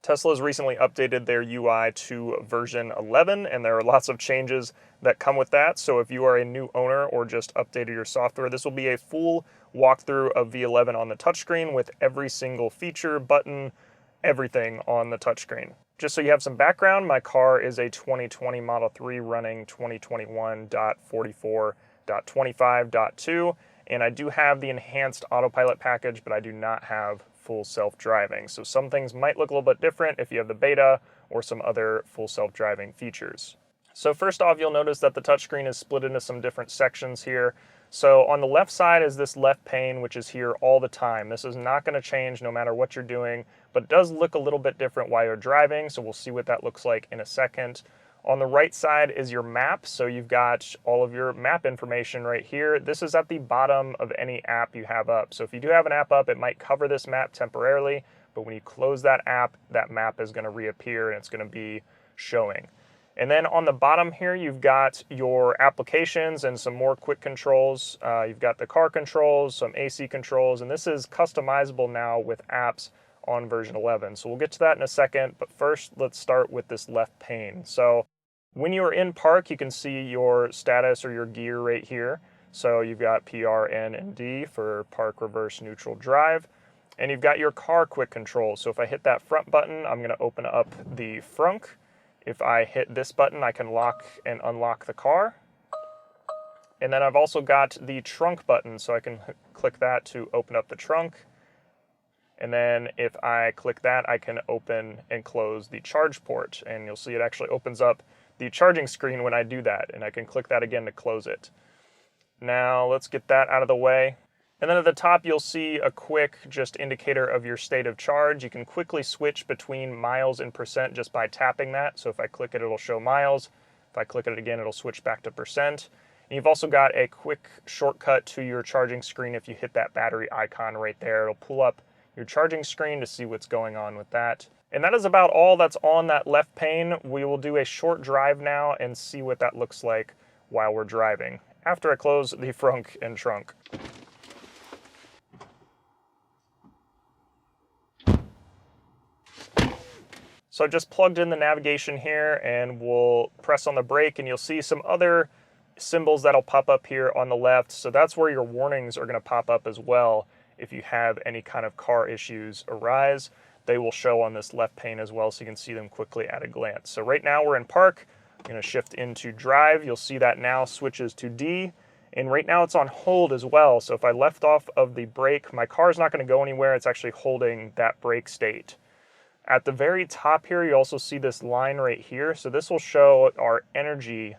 Tesla's recently updated their UI to version 11, and there are lots of changes that come with that. So if you are a new owner or just updated your software, this will be a full walkthrough of V11 on the touchscreen with every single feature, button, everything on the touchscreen. Just so you have some background, my car is a 2020 Model 3 running 2021.44.25.2, and I do have the enhanced autopilot package, but I do not have full self-driving. So some things might look a little bit different if you have the beta or some other full self-driving features. So first off, you'll notice that the touchscreen is split into some different sections here. So on the left side is this left pane, which is here all the time. This is not going to change no matter what you're doing, but it does look a little bit different while you're driving, so we'll see what that looks like in a second. On the right side is your map, so you've got all of your map information right here. This is at the bottom of any app you have up. So if you do have an app up, it might cover this map temporarily, but when you close that app, that map is going to reappear and it's going to be showing. And then on the bottom here, you've got your applications and some more quick controls. You've got the car controls, some AC controls, and this is customizable now with apps on version 11. So we'll get to that in a second, but first let's start with this left pane. So when you're in park, you can see your status or your gear right here. So you've got P, R, N, and D for park, reverse, neutral, drive. And you've got your car quick controls. So if I hit that front button, I'm going to open up the frunk. If I hit this button, I can lock and unlock the car. And then I've also got the trunk button, so I can click that to open up the trunk. And then if I click that, I can open and close the charge port. And you'll see it actually opens up the charging screen when I do that. And I can click that again to close it. Now let's get that out of the way. And then at the top, you'll see a quick just indicator of your state of charge. You can quickly switch between miles and percent just by tapping that. So if I click it, it'll show miles. If I click it again, it'll switch back to percent. And you've also got a quick shortcut to your charging screen. If you hit that battery icon right there, it'll pull up your charging screen to see what's going on with that. And that is about all that's on that left pane. We will do a short drive now and see what that looks like while we're driving, after I close the frunk and trunk. So I just plugged in the navigation here, and we'll press on the brake, and you'll see some other symbols that'll pop up here on the left. So that's where your warnings are going to pop up as well. If you have any kind of car issues arise, they will show on this left pane as well, so you can see them quickly at a glance. So right now we're in park. I'm going to shift into drive. You'll see that now switches to D, and right now it's on hold as well. So if I left off of the brake, my car's not going to go anywhere. It's actually holding that brake state. At the very top here, you also see this line right here. So this will show our energy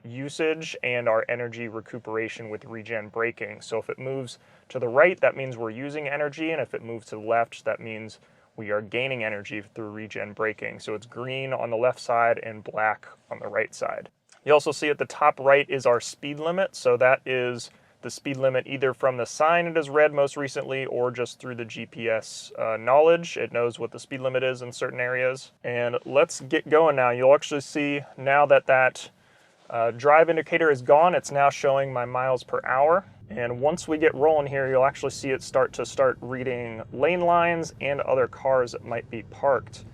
usage and our energy recuperation with regen braking. So if it moves to the right, that means we're using energy, and if it moves to the left, that means we are gaining energy through regen braking. So it's green on the left side and black on the right side. You also see at the top right is our speed limit. So that is the speed limit either from the sign it has read most recently or just through the GPS knowledge. It knows what the speed limit is in certain areas. And let's get going now. You'll actually see now that that drive indicator is gone, it's now showing my miles per hour. And once we get rolling here, you'll actually see it start reading lane lines and other cars that might be parked.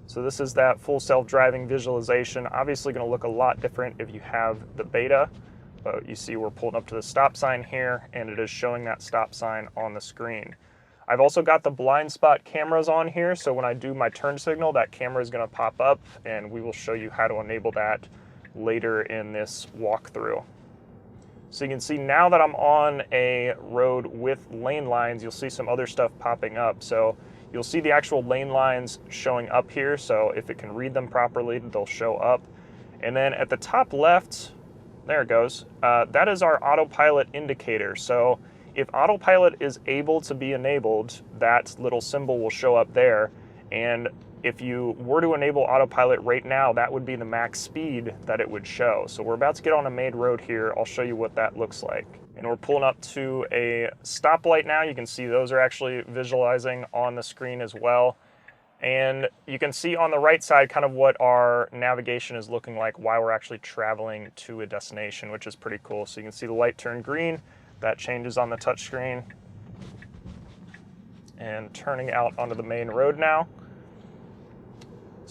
So this is that full self-driving visualization. Obviously going to look a lot different if you have the beta. But you see we're pulling up to the stop sign here, and it is showing that stop sign on the screen. I've also got the blind spot cameras on here, so when I do my turn signal, that camera is going to pop up, and we will show you how to enable that later in this walkthrough. So you can see now that I'm on a road with lane lines, you'll see some other stuff popping up. So you'll see the actual lane lines showing up here, so if it can read them properly, they'll show up. And then at the top left, there it goes. That is our autopilot indicator. So if autopilot is able to be enabled, that little symbol will show up there. And if you were to enable autopilot right now, that would be the max speed that it would show. So we're about to get on a main road here. I'll show you what that looks like. And we're pulling up to a stoplight now. You can see those are actually visualizing on the screen as well. And you can see on the right side kind of what our navigation is looking like while we're actually traveling to a destination, which is pretty cool. So you can see the light turn green, that changes on the touchscreen. And turning out onto the main road now.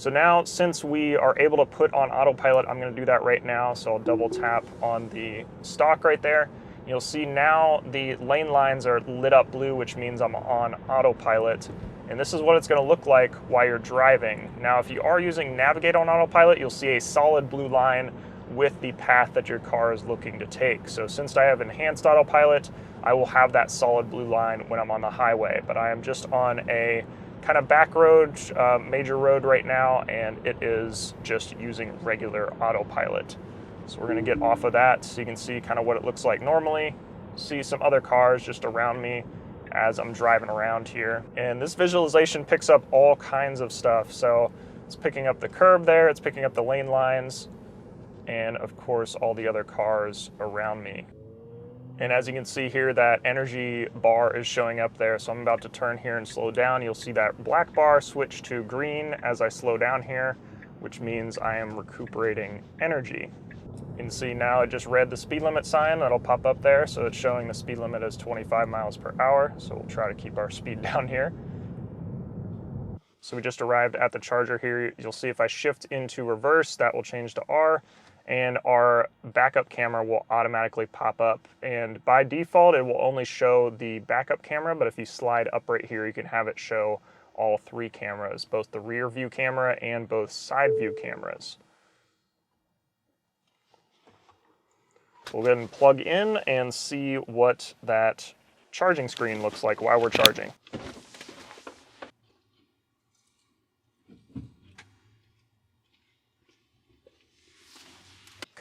So now, since we are able to put on autopilot, I'm going to do that right now. So I'll double tap on the stalk right there. You'll see now the lane lines are lit up blue, which means I'm on autopilot. And this is what it's going to look like while you're driving. Now, if you are using Navigate on autopilot, you'll see a solid blue line with the path that your car is looking to take. So since I have enhanced autopilot, I will have that solid blue line when I'm on the highway. But I am just on a kind of back road, major road right now, and it is just using regular autopilot. So we're going to get off of that so you can see kind of what it looks like normally. See some other cars just around me as I'm driving around here. And this visualization picks up all kinds of stuff. So it's picking up the curb there, it's picking up the lane lines, and of course all the other cars around me. And as you can see here, that energy bar is showing up there. So I'm about to turn here and slow down. You'll see that black bar switch to green as I slow down here, which means I am recuperating energy. You can see now it just read the speed limit sign that'll pop up there. So it's showing the speed limit as 25 miles per hour. So we'll try to keep our speed down here. So we just arrived at the charger here. You'll see if I shift into reverse, that will change to R, and our backup camera will automatically pop up. And by default, it will only show the backup camera, but if you slide up right here, you can have it show all three cameras, both the rear view camera and both side view cameras. We'll go ahead and plug in and see what that charging screen looks like while we're charging.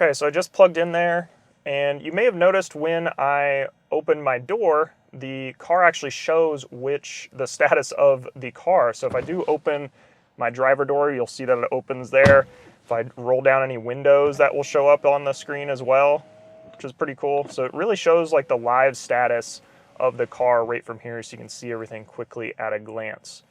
Okay, so I just plugged in there, and you may have noticed when I open my door, the car actually shows the status of the car. So if I do open my driver door, you'll see that it opens there. If I roll down any windows, that will show up on the screen as well, which is pretty cool. So it really shows like the live status of the car right from here, so you can see everything quickly at a glance.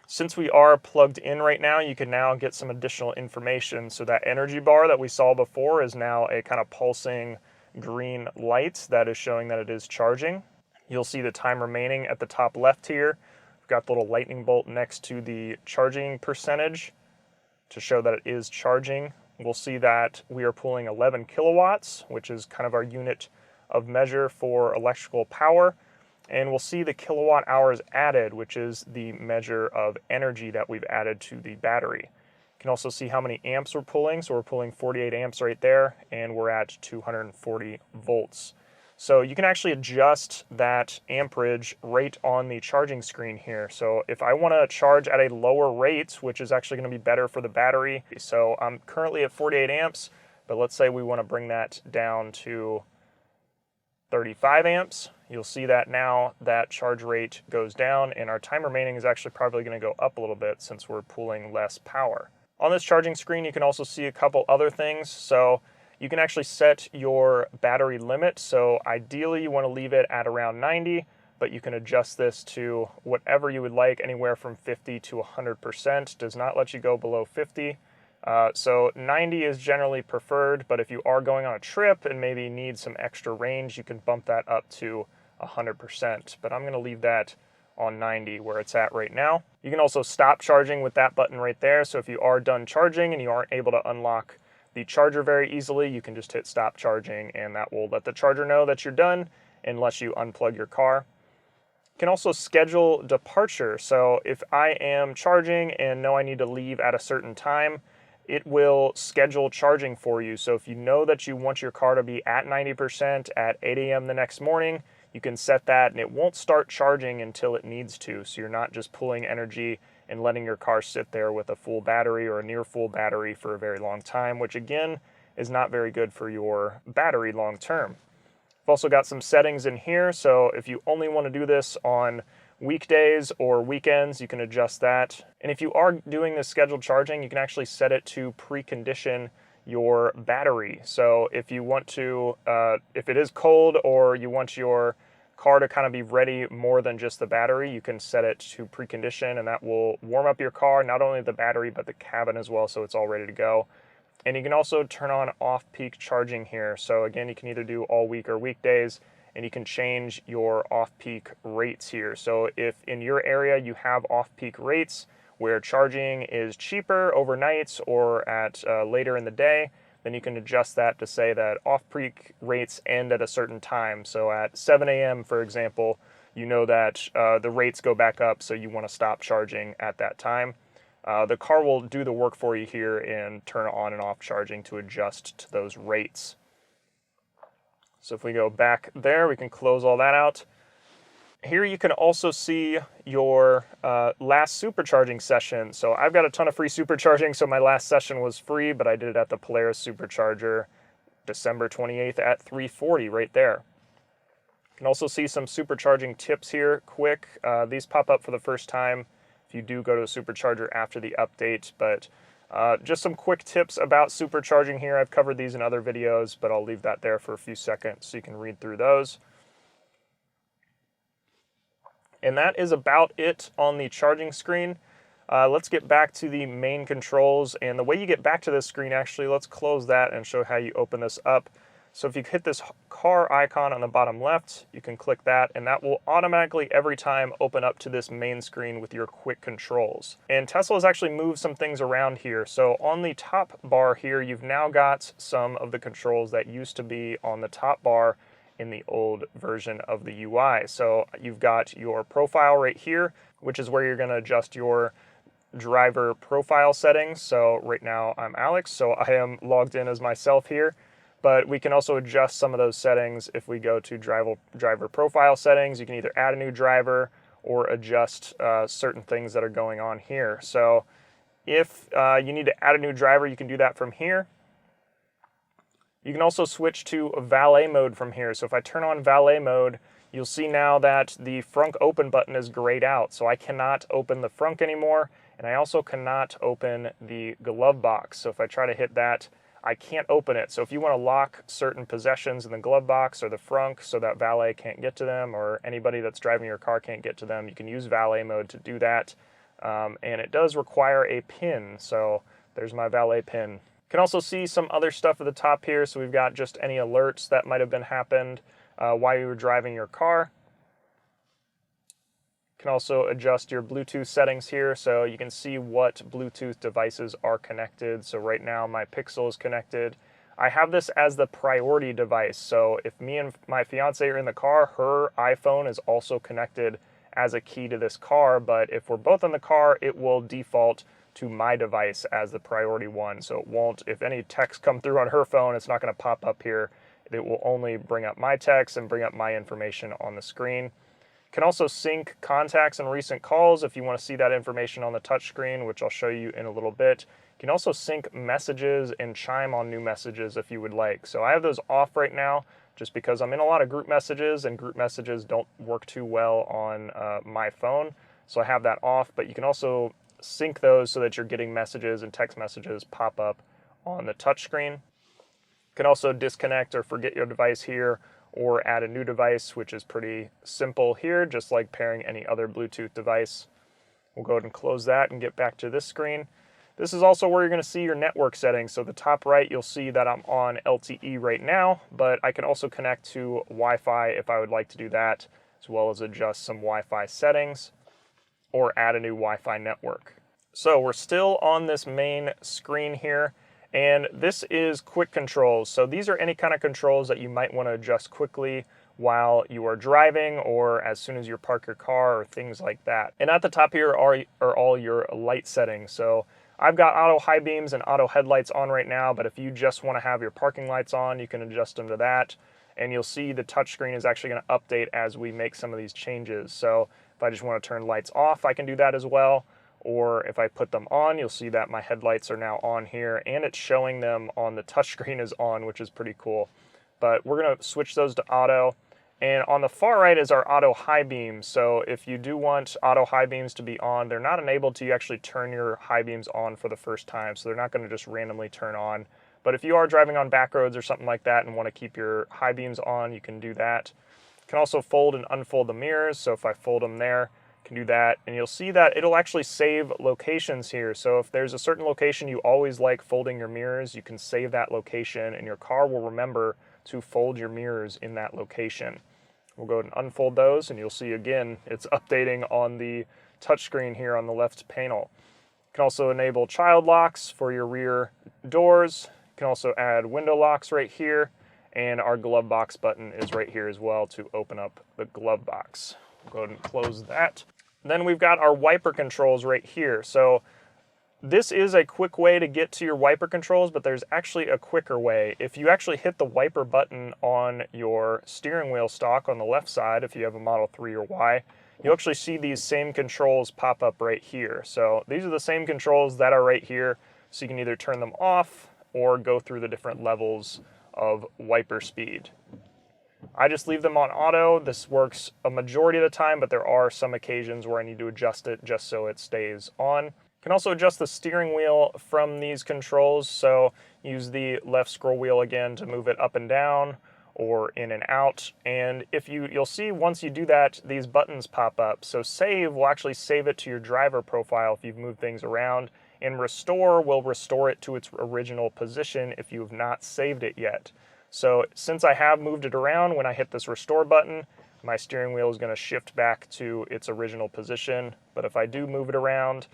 Since we are plugged in right now, you can now get some additional information. So that energy bar that we saw before is now a kind of pulsing green light that is showing that it is charging. You'll see the time remaining at the top left here. We've got the little lightning bolt next to the charging percentage to show that it is charging. We'll see that we are pulling 11 kilowatts, which is kind of our unit of measure for electrical power. And we'll see the kilowatt hours added, which is the measure of energy that we've added to the battery. You can also see how many amps we're pulling. So we're pulling 48 amps right there, and we're at 240 volts. So you can actually adjust that amperage right on the charging screen here. So if I want to charge at a lower rate, which is actually going to be better for the battery. So I'm currently at 48 amps, but let's say we want to bring that down to 35 amps. You'll see that now that charge rate goes down, and our time remaining is actually probably going to go up a little bit since we're pulling less power. On this charging screen, you can also see a couple other things. So you can actually set your battery limit. So ideally you want to leave it at around 90, but you can adjust this to whatever you would like, anywhere from 50 to 100%. Does not let you go below 50. So 90 is generally preferred, but if you are going on a trip and maybe need some extra range, you can bump that up to 100%. But I'm going to leave that on 90 where it's at right now. You can also stop charging with that button right there. So if you are done charging and you aren't able to unlock the charger very easily, you can just hit stop charging, and that will let the charger know that you're done unless you unplug your car. You can also schedule departure. So if I am charging and know I need to leave at a certain time, it will schedule charging for you. So if you know that you want your car to be at 90% at 8 a.m. the next morning, you can set that, and it won't start charging until it needs to. So you're not just pulling energy and letting your car sit there with a full battery or a near full battery for a very long time, which again is not very good for your battery long term. I've also got some settings in here. So if you only want to do this on weekdays or weekends, you can adjust that. And if you are doing this scheduled charging, you can actually set it to precondition your battery. So if you want to, if it is cold or you want your car to kind of be ready more than just the battery, you can set it to precondition, and that will warm up your car, not only the battery, but the cabin as well, so it's all ready to go. And you can also turn on off-peak charging here. So again, you can either do all week or weekdays, and you can change your off-peak rates here. So if in your area you have off-peak rates where charging is cheaper overnight or at later in the day, then you can adjust that to say that off-peak rates end at a certain time. So at 7 a.m., for example, you know that the rates go back up, so you want to stop charging at that time. The car will do the work for you here and turn on and off charging to adjust to those rates. So if we go back there, we can close all that out. Here you can also see your last supercharging session. So I've got a ton of free supercharging, so my last session was free, but I did it at the Polaris Supercharger December 28th at 3:40 right there. You can also see some supercharging tips here, quick. These pop up for the first time if you do go to a supercharger after the update, but just some quick tips about supercharging here. I've covered these in other videos, but I'll leave that there for a few seconds so you can read through those. And that is about it on the charging screen. Let's get back to the main controls. And the way you get back to this screen, actually, let's close that and show how you open this up. So if you hit this car icon on the bottom left, you can click that, and that will automatically every time open up to this main screen with your quick controls. And Tesla has actually moved some things around here. So on the top bar here, you've now got some of the controls that used to be on the top bar in the old version of the UI. So you've got your profile right here, which is where you're going to adjust your driver profile settings. So right now I'm Alex, so I am logged in as myself here. But we can also adjust some of those settings if we go to driver profile settings. You can either add a new driver or adjust certain things that are going on here. So if you need to add a new driver, you can do that from here. You can also switch to valet mode from here. So if I turn on valet mode, you'll see now that the frunk open button is grayed out. So I cannot open the frunk anymore, and I also cannot open the glove box. So if I try to hit that, I can't open it. So if you want to lock certain possessions in the glove box or the frunk so that valet can't get to them, or anybody that's driving your car can't get to them, you can use valet mode to do that. And it does require a PIN. So there's my valet PIN. You can also see some other stuff at the top here. So we've got just any alerts that might have been happened while you were driving your car. You can also adjust your Bluetooth settings here, so you can see what Bluetooth devices are connected. So right now my Pixel is connected. I have this as the priority device, so if me and my fiance are in the car, her iPhone is also connected as a key to this car, but if we're both in the car, it will default to my device as the priority one. So it won't, if any texts come through on her phone, it's not going to pop up here. It will only bring up my text and bring up my information on the screen. Can also sync contacts and recent calls if you want to see that information on the touchscreen, which I'll show you in a little bit. You can also sync messages and chime on new messages if you would like. So I have those off right now just because I'm in a lot of group messages, and group messages don't work too well on my phone. So I have that off, but you can also sync those so that you're getting messages and text messages pop up on the touchscreen. You can also disconnect or forget your device here, or add a new device, which is pretty simple here, just like pairing any other Bluetooth device. We'll go ahead and close that and get back to this screen. This is also where you're going to see your network settings. So the top right, you'll see that I'm on LTE right now, but I can also connect to Wi-Fi if I would like to do that, as well as adjust some Wi-Fi settings or add a new Wi-Fi network. So we're still on this main screen here. And this is quick controls. So these are any kind of controls that you might want to adjust quickly while you are driving, or as soon as you park your car, or things like that. And at the top here are all your light settings. So I've got auto high beams and auto headlights on right now, but if you just want to have your parking lights on, you can adjust them to that. And you'll see the touchscreen is actually going to update as we make some of these changes. So if I just want to turn lights off, I can do that as well. Or if I put them on, you'll see that my headlights are now on here, and it's showing them on the touchscreen is on, which is pretty cool. But we're going to switch those to auto. And on the far right is our auto high beams. So if you do want auto high beams to be on, they're not enabled till you actually turn your high beams on for the first time. So they're not going to just randomly turn on. But if you are driving on back roads or something like that and want to keep your high beams on, you can do that. You can also fold and unfold the mirrors. So if I fold them there, can do that, and you'll see that it'll actually save locations here. So if there's a certain location you always like folding your mirrors, you can save that location, and your car will remember to fold your mirrors in that location. We'll go ahead and unfold those, and you'll see again it's updating on the touchscreen here on the left panel. can also enable child locks for your rear doors. You can also add window locks right here, and our glove box button is right here as well to open up the glove box. We'll go ahead and close that. Then we've got our wiper controls right here. So this is a quick way to get to your wiper controls, but there's actually a quicker way. If you actually hit the wiper button on your steering wheel stalk on the left side, if you have a Model 3 or Y, you'll actually see these same controls pop up right here. So these are the same controls that are right here, so you can either turn them off or go through the different levels of wiper speed. I just leave them on auto. This works a majority of the time, but there are some occasions where I need to adjust it just so it stays on. You can also adjust the steering wheel from these controls, so use the left scroll wheel again to move it up and down or in and out. And if you'll see once you do that, these buttons pop up. So save will actually save it to your driver profile if you've moved things around, and restore will restore it to its original position if you have not saved it yet. So since I have moved it around, when I hit this restore button, my steering wheel is going to shift back to its original position. But if I do move it around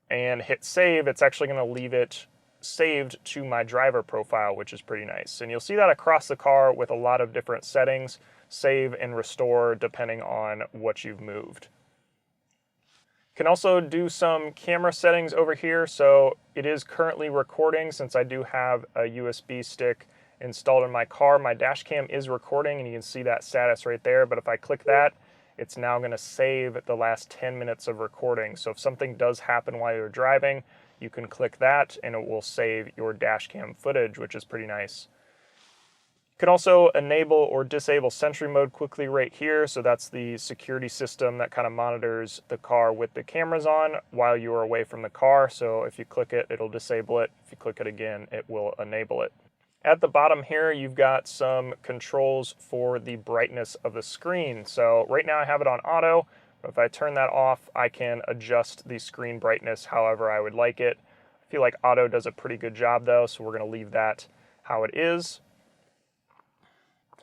and hit save, it's actually going to leave it saved to my driver profile, which is pretty nice. And you'll see that across the car with a lot of different settings, save and restore depending on what you've moved. Can also do some camera settings over here. So it is currently recording since I do have a USB stick installed in my car. My dash cam is recording and you can see that status right there. But if I click that, it's now going to save the last 10 minutes of recording. So if something does happen while you're driving, you can click that and it will save your dash cam footage, which is pretty nice. You can also enable or disable Sentry Mode quickly right here. So that's the security system that kind of monitors the car with the cameras on while you are away from the car. So if you click it, it'll disable it. If you click it again, it will enable it. At the bottom here, you've got some controls for the brightness of the screen. So right now I have it on auto. If I turn that off, I can adjust the screen brightness however I would like it. I feel like auto does a pretty good job though, so we're going to leave that how it is.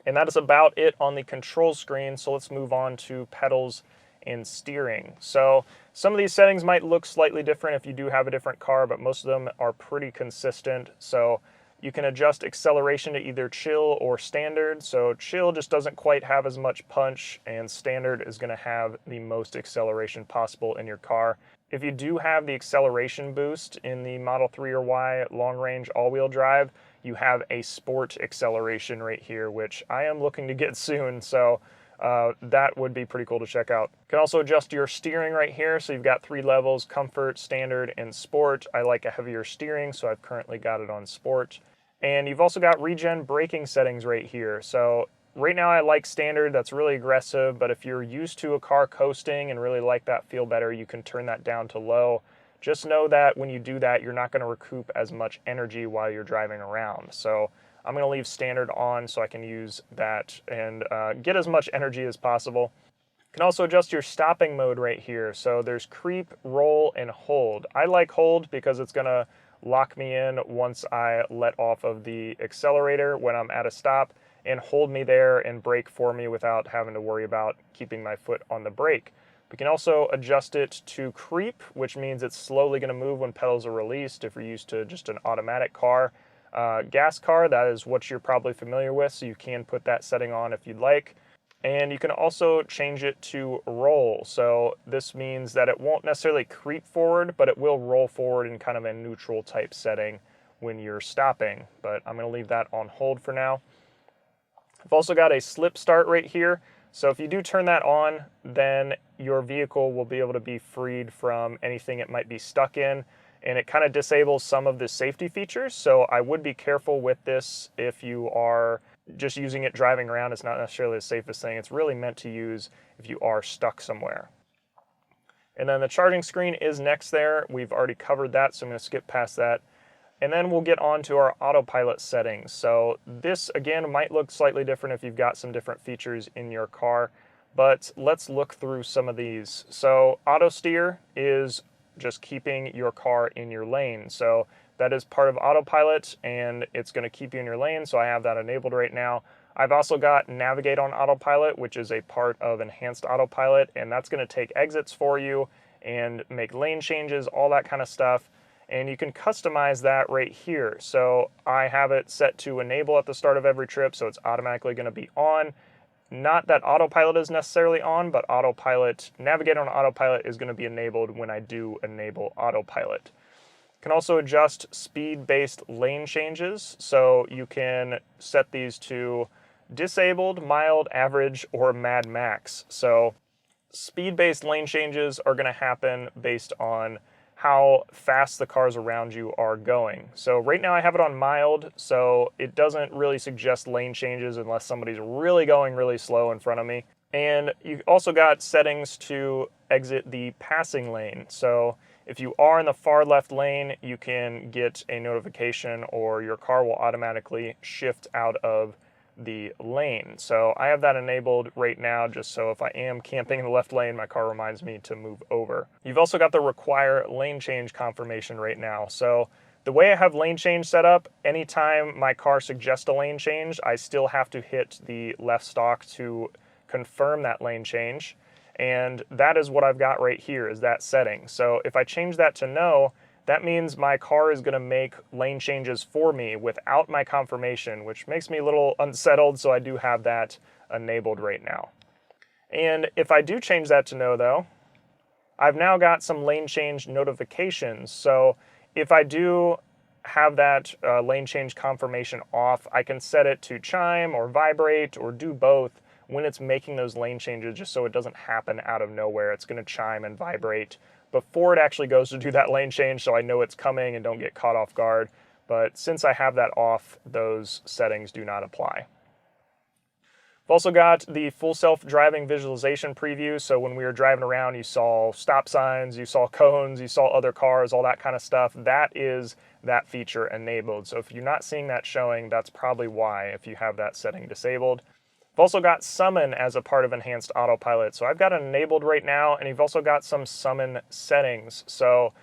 And that is about it on the control screen. So let's move on to pedals and steering. So some of these settings might look slightly different if you do have a different car, but most of them are pretty consistent. So you can adjust acceleration to either chill or standard. So chill just doesn't quite have as much punch, and standard is going to have the most acceleration possible in your car. If you do have the acceleration boost in the Model 3 or Y long range all-wheel drive, you have a sport acceleration right here, which I am looking to get soon. So that would be pretty cool to check out. You can also adjust your steering right here. So you've got 3 levels: comfort, standard, and sport. I like a heavier steering, so I've currently got it on sport. And you've also got regen braking settings right here. So right now I like standard, that's really aggressive, but if you're used to a car coasting and really like that feel better, you can turn that down to low. Just know that when you do that, you're not going to recoup as much energy while you're driving around. So I'm going to leave standard on so I can use that and get as much energy as possible. You can also adjust your stopping mode right here. So there's creep, roll, and hold. I like hold because it's going to lock me in once I let off of the accelerator when I'm at a stop, and hold me there and brake for me without having to worry about keeping my foot on the brake. We can also adjust it to creep, which means it's slowly going to move when pedals are released if you're used to just an automatic car. Gas car, that is what you're probably familiar with, so you can put that setting on if you'd like. And you can also change it to roll. So this means that it won't necessarily creep forward, but it will roll forward in kind of a neutral type setting when you're stopping. But I'm going to leave that on hold for now. I've also got a slip start right here. So if you do turn that on, then your vehicle will be able to be freed from anything it might be stuck in. And it kind of disables some of the safety features. So I would be careful with this if you are just using it driving around. It's not necessarily the safest thing. It's really meant to use if you are stuck somewhere. And then the charging screen is next there. We've already covered that, so I'm going to skip past that. And then we'll get on to our autopilot settings. So this, again, might look slightly different if you've got some different features in your car, but let's look through some of these. So auto steer is just keeping your car in your lane. So that is part of autopilot, and it's going to keep you in your lane, so I have that enabled right now. I've also got navigate on autopilot, which is a part of enhanced autopilot, and that's going to take exits for you and make lane changes, all that kind of stuff. And you can customize that right here. So I have it set to enable at the start of every trip, so it's automatically going to be on. Not that Autopilot is necessarily on, but Navigator on Autopilot is going to be enabled when I do enable Autopilot. You can also adjust speed-based lane changes, so you can set these to disabled, mild, average, or mad max. So speed-based lane changes are going to happen based on how fast the cars around you are going. So right now I have it on mild, so it doesn't really suggest lane changes unless somebody's really going really slow in front of me. And you also got settings to exit the passing lane. So if you are in the far left lane, you can get a notification or your car will automatically shift out of the lane. So I have that enabled right now just so if I am camping in the left lane, my car reminds me to move over. You've also got the require lane change confirmation right now. So the way I have lane change set up, anytime my car suggests a lane change, I still have to hit the left stalk to confirm that lane change. And that is what I've got right here, is that setting. So if I change that to no, that means my car is going to make lane changes for me without my confirmation, which makes me a little unsettled, so I do have that enabled right now. And if I do change that to no, though, I've now got some lane change notifications. So if I do have that lane change confirmation off, I can set it to chime or vibrate or do both when it's making those lane changes, just so it doesn't happen out of nowhere. It's going to chime and vibrate before it actually goes to do that lane change, so I know it's coming and don't get caught off guard. But since I have that off, those settings do not apply. I've also got the full self-driving visualization preview, so when we were driving around, you saw stop signs, you saw cones, you saw other cars, all that kind of stuff. That is that feature enabled. So if you're not seeing that showing, that's probably why, if you have that setting disabled. I've also got summon as a part of enhanced autopilot. So I've got it enabled right now, and you've also got some summon settings. So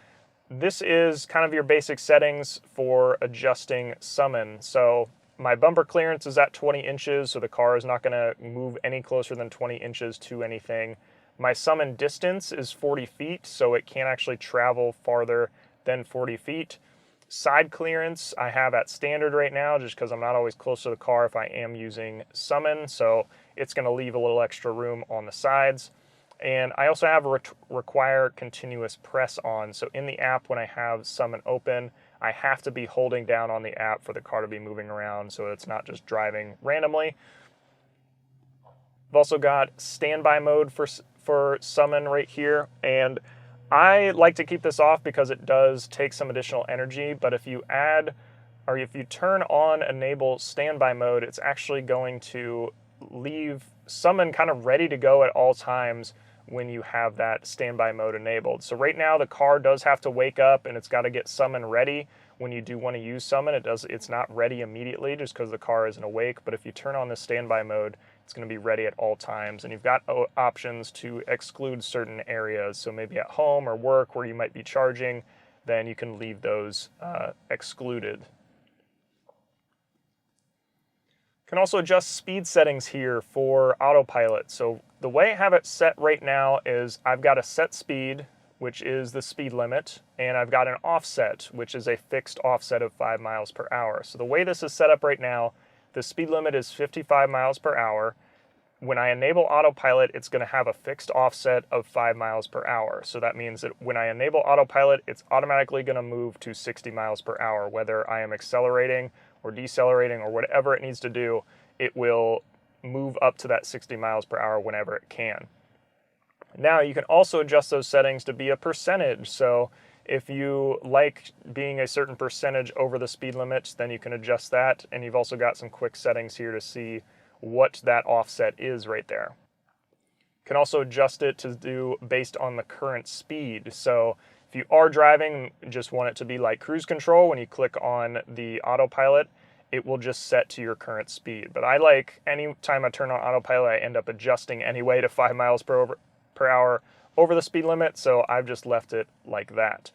this is kind of your basic settings for adjusting summon. So my bumper clearance is at 20 inches, so the car is not going to move any closer than 20 inches to anything. My summon distance is 40 feet, so it can't actually travel farther than 40 feet. Side clearance I have at standard right now, just because I'm not always close to the car if I am using summon, so it's going to leave a little extra room on the sides. And I also have a require continuous press on, so in the app when I have summon open, I have to be holding down on the app for the car to be moving around, so it's not just driving randomly. I've also got standby mode for summon right here, and I like to keep this off because it does take some additional energy, but if you turn on enable standby mode, it's actually going to leave summon kind of ready to go at all times when you have that standby mode enabled. So right now the car does have to wake up and it's got to get summon ready. When you do want to use summon, it's not ready immediately just because the car isn't awake, but if you turn on the standby mode, it's going to be ready at all times. And you've got options to exclude certain areas. So maybe at home or work where you might be charging, then you can leave those excluded. You can also adjust speed settings here for autopilot. So the way I have it set right now is I've got a set speed, which is the speed limit, and I've got an offset, which is a fixed offset of 5 miles per hour. So the way this is set up right now, the speed limit is 55 miles per hour. When I enable autopilot, it's going to have a fixed offset of 5 miles per hour. So that means that when I enable autopilot, it's automatically going to move to 60 miles per hour. Whether I am accelerating or decelerating or whatever it needs to do, it will move up to that 60 miles per hour whenever it can. Now you can also adjust those settings to be a percentage. So if you like being a certain percentage over the speed limit, then you can adjust that. And you've also got some quick settings here to see what that offset is right there. You can also adjust it to do based on the current speed. So if you are driving, just want it to be like cruise control, when you click on the autopilot, it will just set to your current speed. But I like, any time I turn on autopilot, I end up adjusting anyway to 5 miles per hour over the speed limit, so I've just left it like that.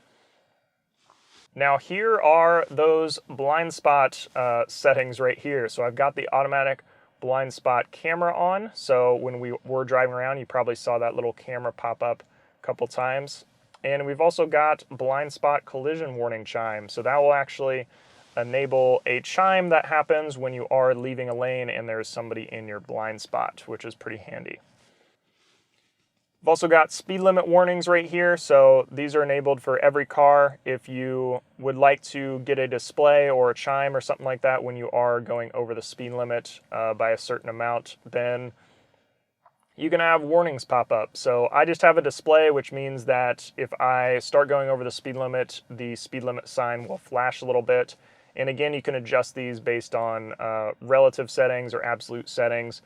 Now here are those blind spot settings right here. So I've got the automatic blind spot camera on, so when we were driving around, you probably saw that little camera pop up a couple times. And we've also got blind spot collision warning chime. So that will actually enable a chime that happens when you are leaving a lane and there's somebody in your blind spot, which is pretty handy. We've also got speed limit warnings right here, so these are enabled for every car. If you would like to get a display or a chime or something like that when you are going over the speed limit by a certain amount, then you can have warnings pop up. So I just have a display, which means that if I start going over the speed limit sign will flash a little bit. And again, you can adjust these based on relative settings or absolute settings.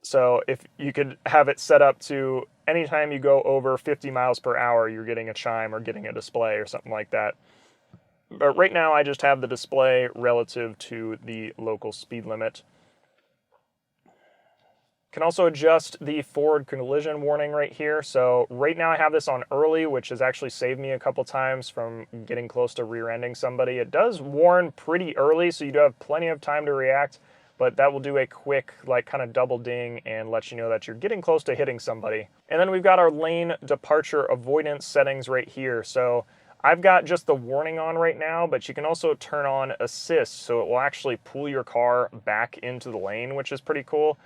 So if you could have it set up to anytime you go over 50 miles per hour, you're getting a chime or getting a display or something like that. But right now I just have the display relative to the local speed limit. Can also adjust the forward collision warning right here. So right now I have this on early, which has actually saved me a couple times from getting close to rear-ending somebody. It does warn pretty early, so you do have plenty of time to react, but that will do a quick, like, kind of double ding and let you know that you're getting close to hitting somebody. And then we've got our lane departure avoidance settings right here. So I've got just the warning on right now, but you can also turn on assist, so it will actually pull your car back into the lane, which is pretty cool.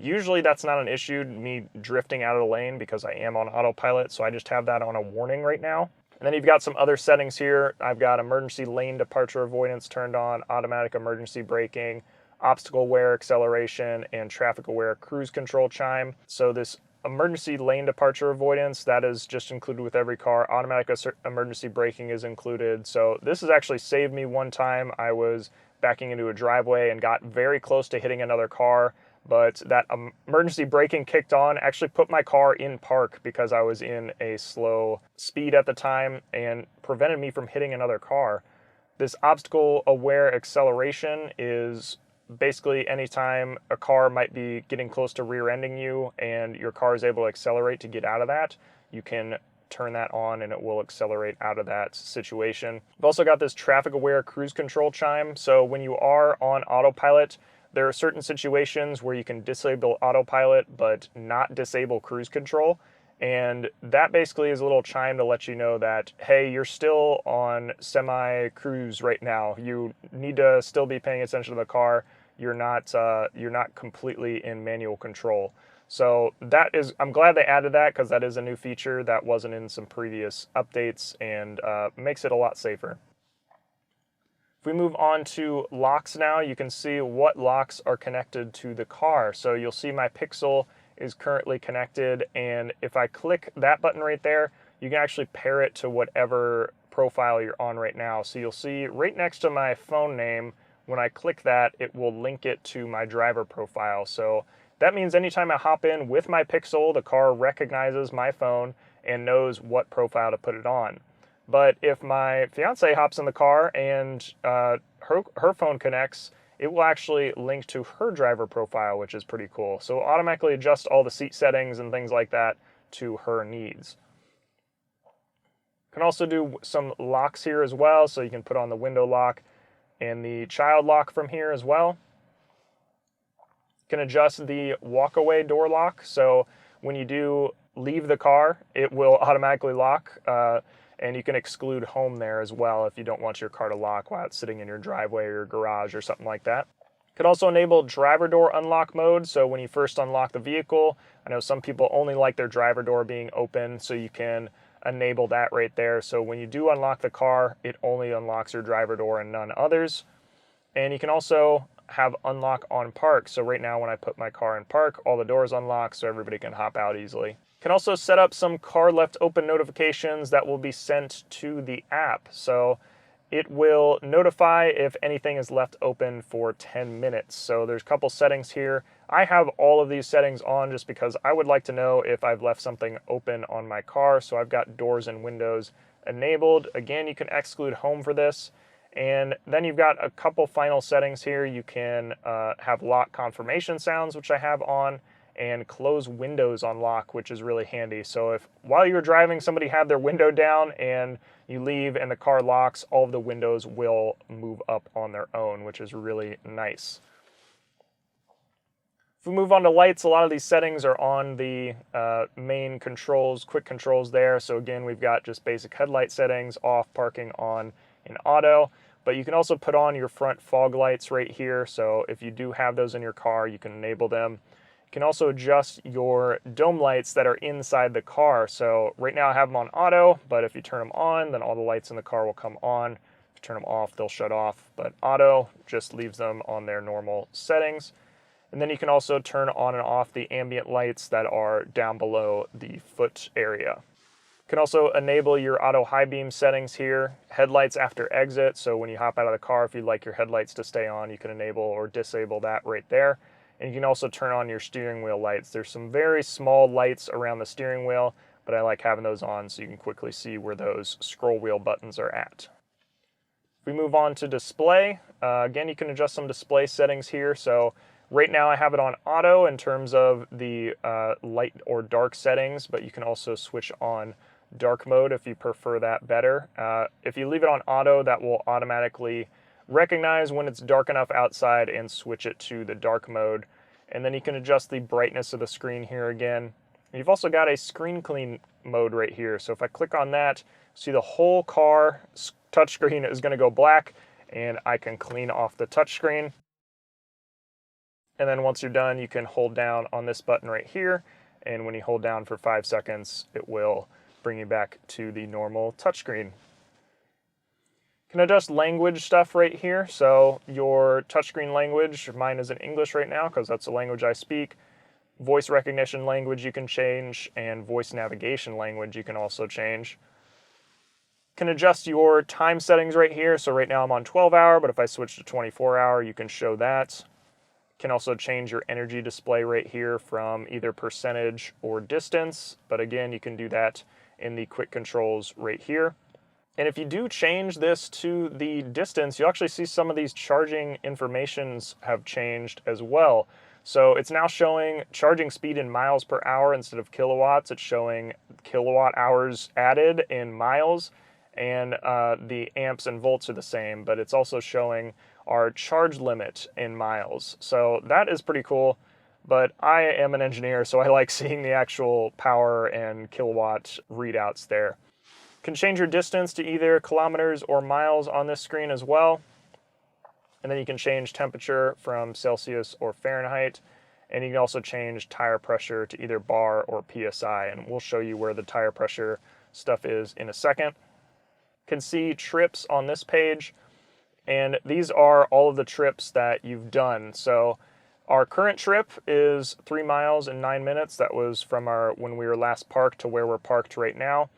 Usually that's not an issue, me drifting out of the lane, because I am on autopilot, so I just have that on a warning right now. And then you've got some other settings here. I've got emergency lane departure avoidance turned on, automatic emergency braking, obstacle aware acceleration, and traffic aware cruise control chime. So this emergency lane departure avoidance, that is just included with every car. Automatic emergency braking is included. So this has actually saved me one time. I was backing into a driveway and got very close to hitting another car, but that emergency braking kicked on, actually put my car in park because I was in a slow speed at the time and prevented me from hitting another car. This obstacle aware acceleration is basically anytime a car might be getting close to rear-ending you and your car is able to accelerate to get out of that, you can turn that on and it will accelerate out of that situation. We've also got this traffic aware cruise control chime. So when you are on autopilot, there are certain situations where you can disable autopilot but not disable cruise control. And that basically is a little chime to let you know that, hey, you're still on semi-cruise right now. You need to still be paying attention to the car. You're not completely in manual control. So that is, I'm glad they added that because that is a new feature that wasn't in some previous updates and makes it a lot safer. If we move on to locks now, you can see what locks are connected to the car. So you'll see my Pixel is currently connected, and if I click that button right there, you can actually pair it to whatever profile you're on right now. So you'll see right next to my phone name, when I click that, it will link it to my driver profile. So that means anytime I hop in with my Pixel, the car recognizes my phone and knows what profile to put it on. But if my fiance hops in the car and her phone connects, it will actually link to her driver profile, which is pretty cool. So it'll automatically adjust all the seat settings and things like that to her needs. Can also do some locks here as well, so you can put on the window lock and the child lock from here as well. Can adjust the walk-away door lock, so when you do leave the car, it will automatically lock, and you can exclude home there as well if you don't want your car to lock while it's sitting in your driveway or your garage or something like that. Could also enable driver door unlock mode, so when you first unlock the vehicle, I know some people only like their driver door being open, so you can enable that right there. So when you do unlock the car, it only unlocks your driver door and none others. And you can also have unlock on park. So right now when I put my car in park, all the doors unlock so everybody can hop out easily. Can also set up some car left open notifications that will be sent to the app. So it will notify if anything is left open for 10 minutes. So there's a couple settings here. I have all of these settings on just because I would like to know if I've left something open on my car. So I've got doors and windows enabled. Again, you can exclude home for this. And then you've got a couple final settings here. You can have lock confirmation sounds, which I have on, and close windows on lock, which is really handy. So if while you're driving, somebody had their window down and you leave and the car locks, all of the windows will move up on their own, which is really nice. If we move on to lights, a lot of these settings are on the main controls, quick controls there. So again, we've got just basic headlight settings, off, parking, on, and auto. But you can also put on your front fog lights right here. So if you do have those in your car, you can enable them. You can also adjust your dome lights that are inside the car. So right now I have them on auto, but if you turn them on, then all the lights in the car will come on. If you turn them off, they'll shut off. But auto just leaves them on their normal settings. And then you can also turn on and off the ambient lights that are down below the foot area. You can also enable your auto high beam settings here. Headlights after exit, so when you hop out of the car, if you'd like your headlights to stay on, you can enable or disable that right there. And you can also turn on your steering wheel lights. There's some very small lights around the steering wheel, but I like having those on so you can quickly see where those scroll wheel buttons are at. If we move on to display, again, you can adjust some display settings here. So right now I have it on auto in terms of the light or dark settings, but you can also switch on dark mode if you prefer that better. If you leave it on auto, that will automatically recognize when it's dark enough outside and switch it to the dark mode. And then you can adjust the brightness of the screen here again. You've also got a screen clean mode right here. So if I click on that, see the whole car touchscreen is going to go black, and I can clean off the touchscreen. And then once you're done, you can hold down on this button right here. And when you hold down for 5 seconds, it will bring you back to the normal touchscreen. You can adjust language stuff right here. So your touchscreen language, mine is in English right now because that's the language I speak. Voice recognition language you can change, and voice navigation language you can also change. You can adjust your time settings right here. So right now I'm on 12-hour, but if I switch to 24-hour, you can show that. Can also change your energy display right here from either percentage or distance, but again, you can do that in the quick controls right here. And if you do change this to the distance, you'll actually see some of these charging informations have changed as well. So it's now showing charging speed in miles per hour instead of kilowatts. It's showing kilowatt hours added in miles, and the amps and volts are the same, but it's also showing our charge limit in miles. So that is pretty cool, but I am an engineer, so I like seeing the actual power and kilowatt readouts there. You can change your distance to either kilometers or miles on this screen as well. And then you can change temperature from Celsius or Fahrenheit. And you can also change tire pressure to either bar or PSI. And we'll show you where the tire pressure stuff is in a second. You can see trips on this page. And these are all of the trips that you've done. So our current trip is 3 miles and 9 minutes. That was from when we were last parked to where we're parked right now.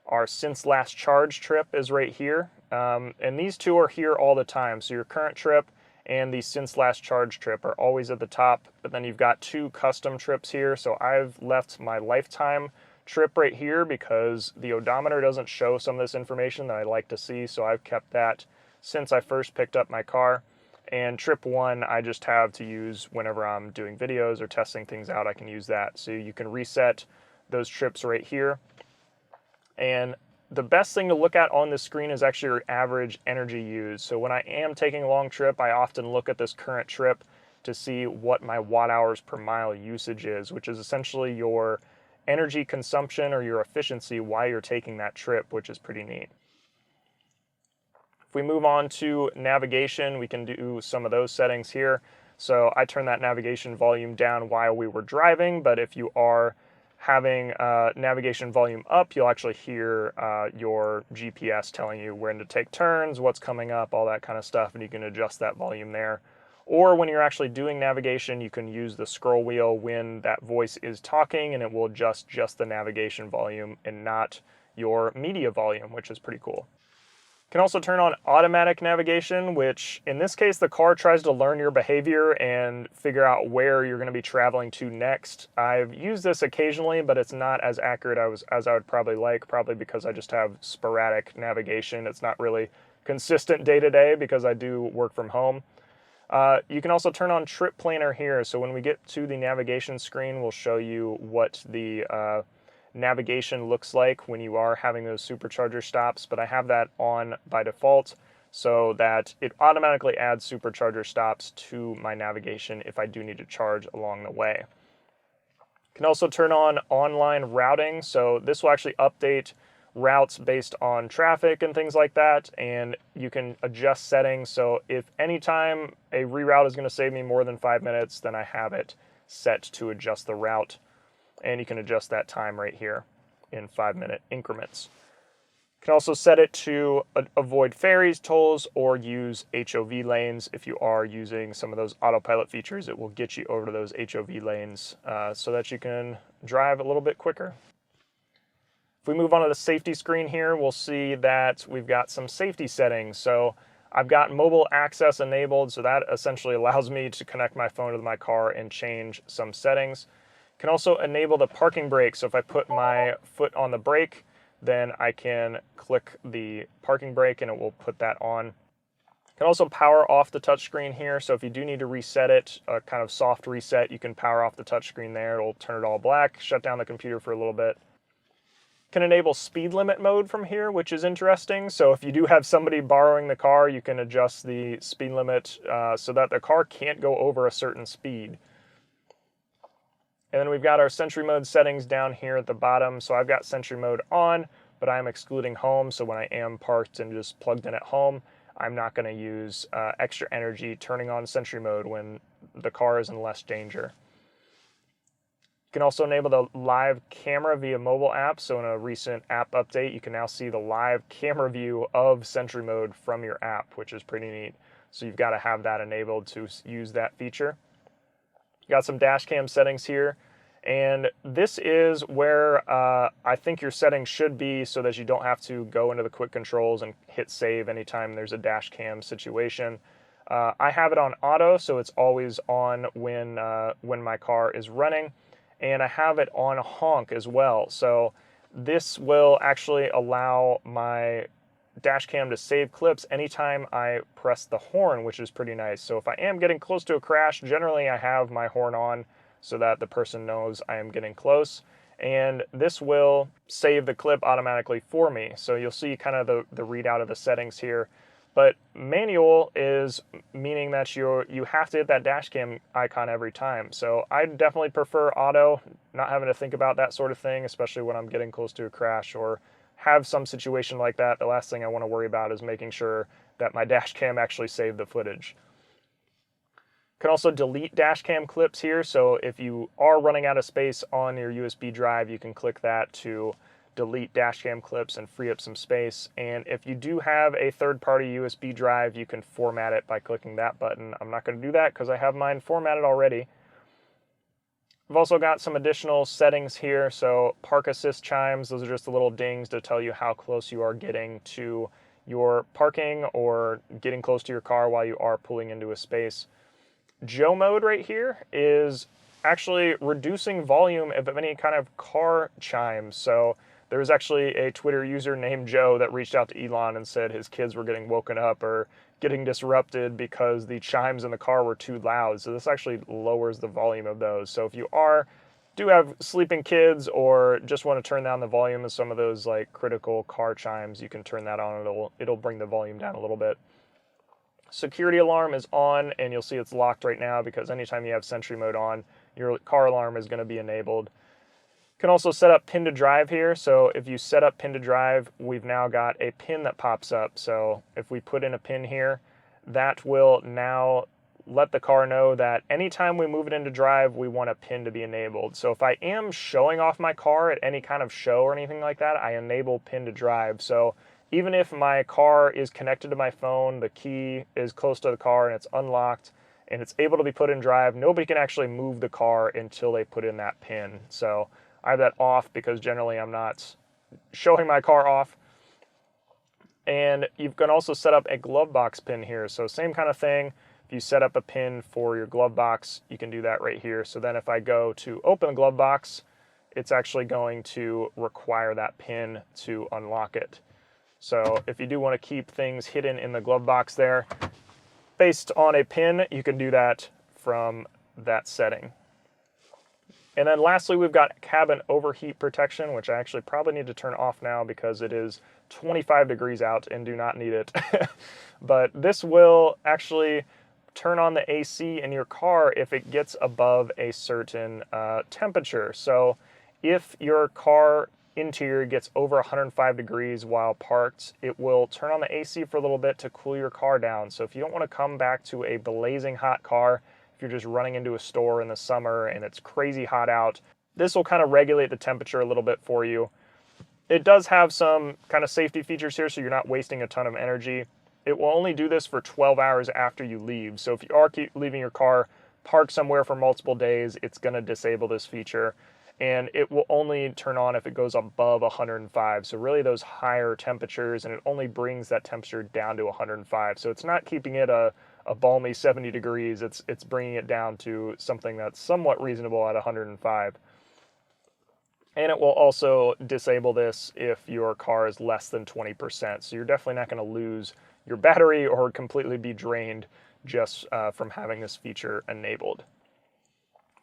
Our since last charge trip is right here. And these two are here all the time. So your current trip and the since last charge trip are always at the top. But then you've got 2 custom trips here. So I've left my lifetime trip right here because the odometer doesn't show some of this information that I like to see. So I've kept that since I first picked up my car. And trip 1 I just have to use whenever I'm doing videos or testing things out. I can use that. So you can reset those trips right here. And the best thing to look at on this screen is actually your average energy used. So when I am taking a long trip, I often look at this current trip to see what my watt hours per mile usage is, which is essentially your energy consumption or your efficiency while you're taking that trip, which is pretty neat. If we move on to navigation, we can do some of those settings here. So I turn that navigation volume down while we were driving, but if you are having navigation volume up, you'll actually hear your GPS telling you when to take turns, what's coming up, all that kind of stuff, and you can adjust that volume there. Or when you're actually doing navigation, you can use the scroll wheel when that voice is talking, and it will adjust just the navigation volume and not your media volume, which is pretty cool. You can also turn on automatic navigation, which in this case, the car tries to learn your behavior and figure out where you're going to be traveling to next. I've used this occasionally, but it's not as accurate as I would probably like, probably because I just have sporadic navigation. It's not really consistent day to day because I do work from home. You can also turn on trip planner here. So when we get to the navigation screen, we'll show you what the navigation looks like when you are having those supercharger stops, but I have that on by default. so that it automatically adds supercharger stops to my navigation if I do need to charge along the way. Can also turn on online routing, so this will actually update routes based on traffic and things like that, and you can adjust settings. So if anytime a reroute is going to save me more than 5 minutes, then I have it set to adjust the route, and you can adjust that time right here in 5-minute increments. You can also set it to avoid ferries, tolls, or use HOV lanes. If you are using some of those autopilot features, it will get you over to those HOV lanes so that you can drive a little bit quicker. If we move on to the safety screen here, we'll see that we've got some safety settings. So I've got mobile access enabled, so that essentially allows me to connect my phone to my car and change some settings. Can also enable the parking brake. So if I put my foot on the brake, then I can click the parking brake and it will put that on. Can also power off the touchscreen here. So if you do need to reset it, a kind of soft reset, you can power off the touchscreen there. It'll turn it all black, shut down the computer for a little bit. Can enable speed limit mode from here, which is interesting. So if you do have somebody borrowing the car, you can adjust the speed limit so that the car can't go over a certain speed. And then we've got our Sentry Mode settings down here at the bottom. So I've got Sentry Mode on, but I'm excluding home. So when I am parked and just plugged in at home, I'm not going to use extra energy turning on Sentry Mode when the car is in less danger. You can also enable the live camera via mobile app. So in a recent app update, you can now see the live camera view of Sentry Mode from your app, which is pretty neat. So you've got to have that enabled to use that feature. Got some dash cam settings here, and this is where I think your settings should be so that you don't have to go into the quick controls and hit save anytime there's a dash cam situation. I have it on auto, so it's always on when my car is running, and I have it on honk as well. So this will actually allow my dash cam to save clips anytime I press the horn, which is pretty nice. So if I am getting close to a crash, generally I have my horn on so that the person knows I am getting close, and this will save the clip automatically for me. So you'll see kind of the readout of the settings here. But manual is meaning that you have to hit that dash cam icon every time. So I definitely prefer auto, not having to think about that sort of thing, especially when I'm getting close to a crash or have some situation like that. The last thing I want to worry about is making sure that my dash cam actually saved the footage. Can also delete dash cam clips here. So if you are running out of space on your USB drive, you can click that to delete dash cam clips and free up some space. And if you do have a third-party USB drive, you can format it by clicking that button. I'm not going to do that because I have mine formatted already. I've also got some additional settings here. So park assist chimes, those are just the little dings to tell you how close you are getting to your parking or getting close to your car while you are pulling into a space. Joe mode right here is actually reducing volume of any kind of car chimes. So there was actually a Twitter user named Joe that reached out to Elon and said his kids were getting woken up or getting disrupted because the chimes in the car were too loud. So this actually lowers the volume of those. So if you do have sleeping kids or just want to turn down the volume of some of those like critical car chimes, you can turn that on. It'll bring the volume down a little bit. Security alarm is on, and you'll see it's locked right now because anytime you have Sentry Mode on, your car alarm is going to be enabled. You can also set up pin to drive here. So if you set up pin to drive, we've now got a pin that pops up. So if we put in a pin here, that will now let the car know that anytime we move it into drive, we want a pin to be enabled. So if I am showing off my car at any kind of show or anything like that, I enable pin to drive. So even if my car is connected to my phone, the key is close to the car and it's unlocked and it's able to be put in drive, nobody can actually move the car until they put in that pin. So I have that off because generally I'm not showing my car off. And you can also set up a glove box pin here. So same kind of thing. If you set up a pin for your glove box, you can do that right here. So then if I go to open the glove box, it's actually going to require that pin to unlock it. So if you do want to keep things hidden in the glove box there, based on a pin, you can do that from that setting. And then lastly, we've got cabin overheat protection, which I actually probably need to turn off now because it is 25 degrees out and do not need it. But this will actually turn on the AC in your car if it gets above a certain temperature. So if your car interior gets over 105 degrees while parked, it will turn on the AC for a little bit to cool your car down. So if you don't want to come back to a blazing hot car, if you're just running into a store in the summer and it's crazy hot out, this will kind of regulate the temperature a little bit for you. It does have some kind of safety features here, so you're not wasting a ton of energy. It will only do this for 12 hours after you leave. So if you are leaving your car parked somewhere for multiple days, it's going to disable this feature. And it will only turn on if it goes above 105. So really those higher temperatures, and it only brings that temperature down to 105. So it's not keeping it a balmy 70 degrees. It's bringing it down to something that's somewhat reasonable at 105. And it will also disable this if your car is less than 20%. So you're definitely not going to lose your battery or completely be drained just from having this feature enabled.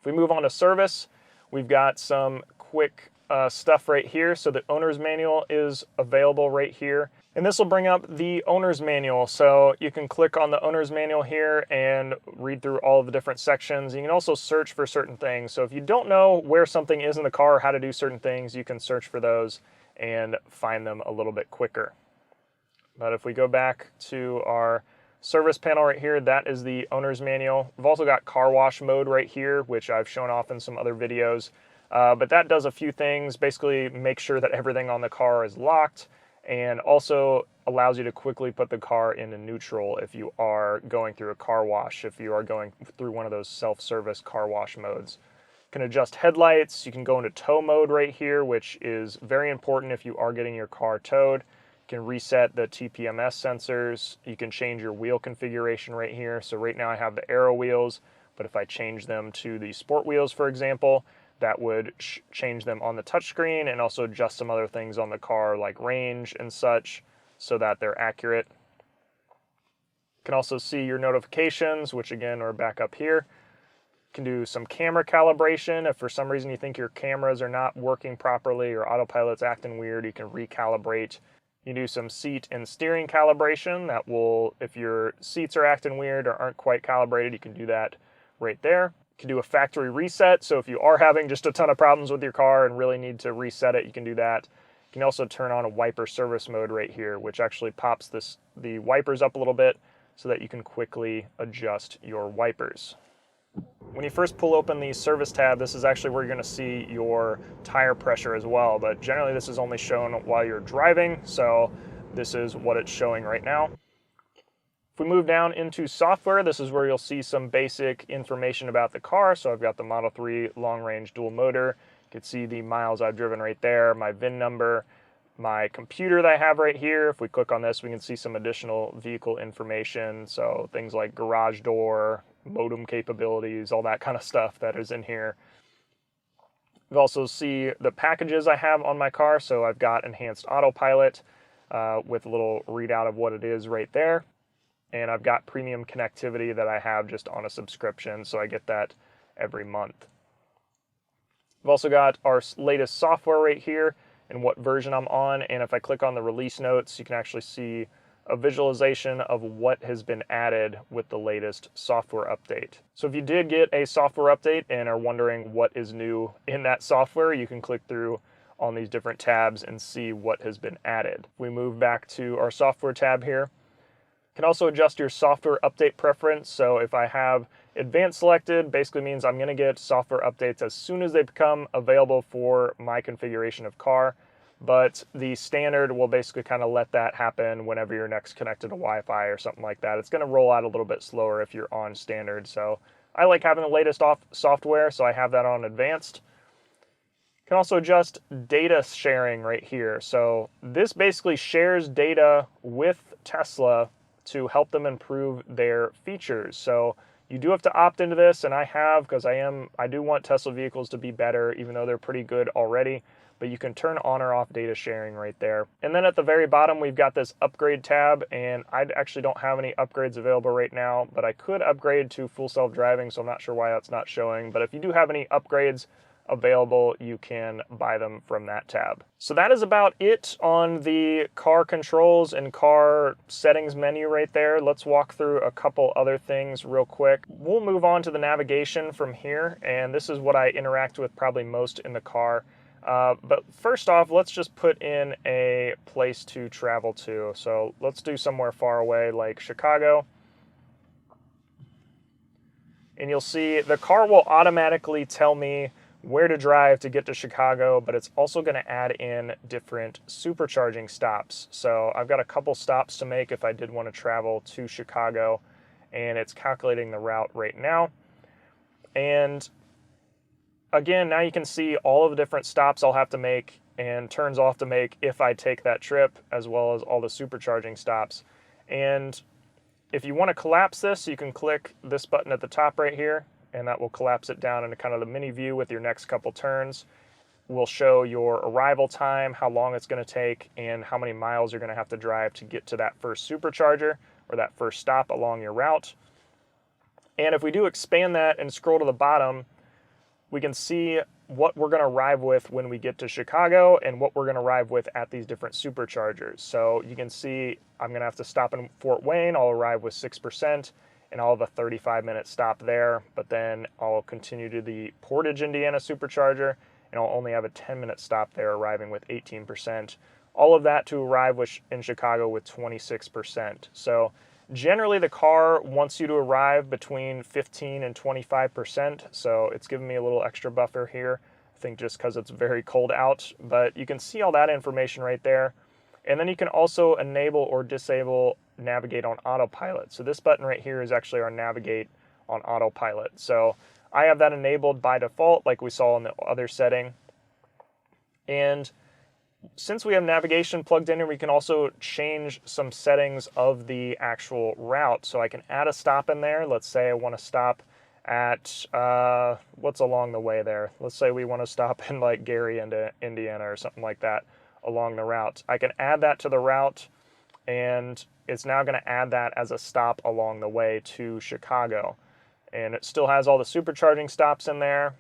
If we move on to service, we've got some quick stuff right here. So the owner's manual is available right here. And this will bring up the owner's manual. So you can click on the owner's manual here and read through all of the different sections. You can also search for certain things. So if you don't know where something is in the car, or how to do certain things, you can search for those and find them a little bit quicker. But if we go back to our service panel right here, that is the owner's manual. We've also got car wash mode right here, which I've shown off in some other videos. But that does a few things. Basically make sure that everything on the car is locked, and also allows you to quickly put the car into neutral if you are going through a car wash, if you are going through one of those self-service car wash modes. You can adjust headlights. You can go into tow mode right here, which is very important if you are getting your car towed. You can reset the TPMS sensors. You can change your wheel configuration right here. So right now I have the Aero wheels, but if I change them to the Sport wheels, for example, that would change them on the touchscreen and also adjust some other things on the car like range and such so that they're accurate. You can also see your notifications, which again are back up here. You can do some camera calibration. If for some reason you think your cameras are not working properly or Autopilot's acting weird, you can recalibrate. You can do some seat and steering calibration. That will, if your seats are acting weird or aren't quite calibrated, you can do that right there. You can do a factory reset. So if you are having just a ton of problems with your car and really need to reset it, you can do that. You can also turn on a wiper service mode right here, which actually pops the wipers up a little bit so that you can quickly adjust your wipers. When you first pull open the service tab, this is actually where you're going to see your tire pressure as well, but generally this is only shown while you're driving, so this is what it's showing right now. If we move down into software, this is where you'll see some basic information about the car. So I've got the Model 3 long-range dual motor. You can see the miles I've driven right there, my VIN number, my computer that I have right here. If we click on this, we can see some additional vehicle information. So things like garage door, modem capabilities, all that kind of stuff that is in here. You also see the packages I have on my car. So I've got enhanced autopilot with a little readout of what it is right there. And I've got premium connectivity that I have just on a subscription, so I get that every month. I've also got our latest software right here and what version I'm on, and if I click on the release notes, you can actually see a visualization of what has been added with the latest software update. So if you did get a software update and are wondering what is new in that software, you can click through on these different tabs and see what has been added. We move back to our software tab here. You can also adjust your software update preference. So if I have advanced selected, basically means I'm going to get software updates as soon as they become available for my configuration of car. But the standard will basically kind of let that happen whenever you're next connected to Wi-Fi or something like that. It's going to roll out a little bit slower if you're on standard. So I like having the latest software, so I have that on advanced. You can also adjust data sharing right here. So this basically shares data with Tesla to help them improve their features. So you do have to opt into this, and I have, because I do want Tesla vehicles to be better, even though they're pretty good already. But you can turn on or off data sharing right there. And then at the very bottom, we've got this upgrade tab, and I actually don't have any upgrades available right now, but I could upgrade to full self-driving, so I'm not sure why that's not showing. But if you do have any upgrades available, you can buy them from that tab. So that is about it on the car controls and car settings menu right there. Let's walk through a couple other things real quick. We'll move on to the navigation from here, and this is what I interact with probably most in the car. But first off, let's just put in a place to travel to. So let's do somewhere far away like Chicago. And you'll see the car will automatically tell me where to drive to get to Chicago, but it's also going to add in different supercharging stops. So I've got a couple stops to make if I did want to travel to Chicago, and it's calculating the route right now. And again, now you can see all of the different stops I'll have to make and turns off to make if I take that trip, as well as all the supercharging stops. And if you want to collapse this, you can click this button at the top right here, and that will collapse it down into kind of the mini view with your next couple turns. Will show your arrival time, how long it's going to take, and how many miles you're going to have to drive to get to that first supercharger or that first stop along your route. And if we do expand that and scroll to the bottom, we can see what we're going to arrive with when we get to Chicago and what we're going to arrive with at these different superchargers. So you can see I'm going to have to stop in Fort Wayne. I'll arrive with 6%. And I'll have a 35-minute stop there, but then I'll continue to the Portage, Indiana supercharger, and I'll only have a 10-minute stop there, arriving with 18%. All of that to arrive in Chicago with 26%. So generally the car wants you to arrive between 15 and 25%, so it's giving me a little extra buffer here, I think just because it's very cold out, but you can see all that information right there. And then you can also enable or disable navigate on autopilot. So this button right here is actually our navigate on autopilot. So I have that enabled by default, like we saw in the other setting. And since we have navigation plugged in, we can also change some settings of the actual route. So I can add a stop in there. Let's say I want to stop at what's along the way there. Let's say we want to stop in like Gary, Indiana, or something like that along the route. I can add that to the route, and it's now going to add that as a stop along the way to Chicago. And it still has all the supercharging stops in there.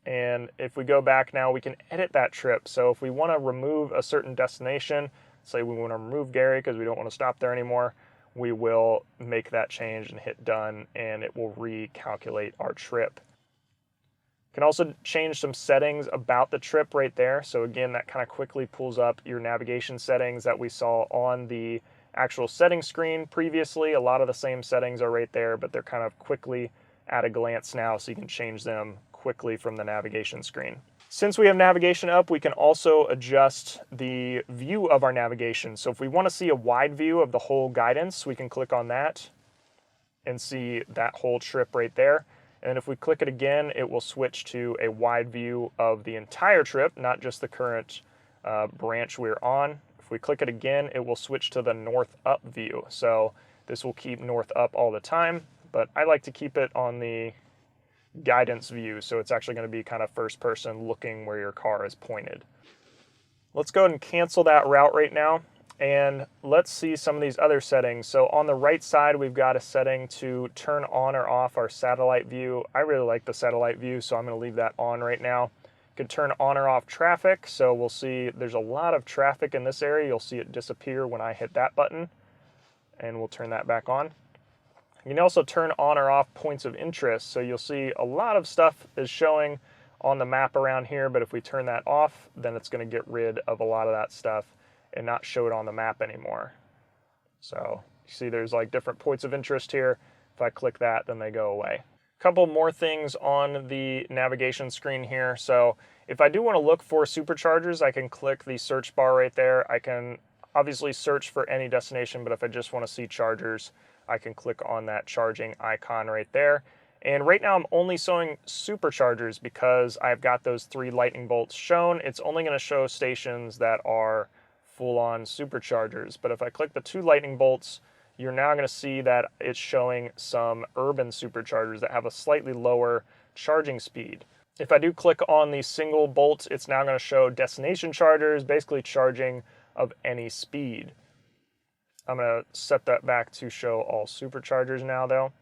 And if we go back now, we can edit that trip. So if we want to remove a certain destination, say we want to remove Gary because we don't want to stop there anymore, we will make that change and hit done, and it will recalculate our trip. You can also change some settings about the trip right there. So again, that kind of quickly pulls up your navigation settings that we saw on the actual settings screen previously. A lot of the same settings are right there, but they're kind of quickly at a glance now, so you can change them quickly from the navigation screen. Since we have navigation up, we can also adjust the view of our navigation. So if we want to see a wide view of the whole guidance, we can click on that and see that whole trip right there. And if we click it again, it will switch to a wide view of the entire trip, not just the current branch we're on. If we click it again, it will switch to the north up view. So this will keep north up all the time, but I like to keep it on the guidance view, so it's actually going to be kind of first person looking where your car is pointed. Let's go ahead and cancel that route right now, and let's see some of these other settings. So on the right side, we've got a setting to turn on or off our satellite view. I really like the satellite view, so I'm going to leave that on right now. You can turn on or off traffic, so we'll see there's a lot of traffic in this area. You'll see it disappear when I hit that button, and we'll turn that back on. You can also turn on or off points of interest, so you'll see a lot of stuff is showing on the map around here, but if we turn that off, then it's going to get rid of a lot of that stuff and not show it on the map anymore. So you see there's like different points of interest here. If I click that, then they go away. A couple more things on the navigation screen here. So if I do want to look for superchargers, I can click the search bar right there. I can obviously search for any destination, but if I just want to see chargers, I can click on that charging icon right there. And right now I'm only showing superchargers because I've got those 3 lightning bolts shown. It's only going to show stations that are full-on superchargers. But if I click the 2 lightning bolts, you're now going to see that it's showing some urban superchargers that have a slightly lower charging speed. If I do click on the single bolt, it's now going to show destination chargers, basically charging of any speed. I'm going to set that back to show all superchargers now though.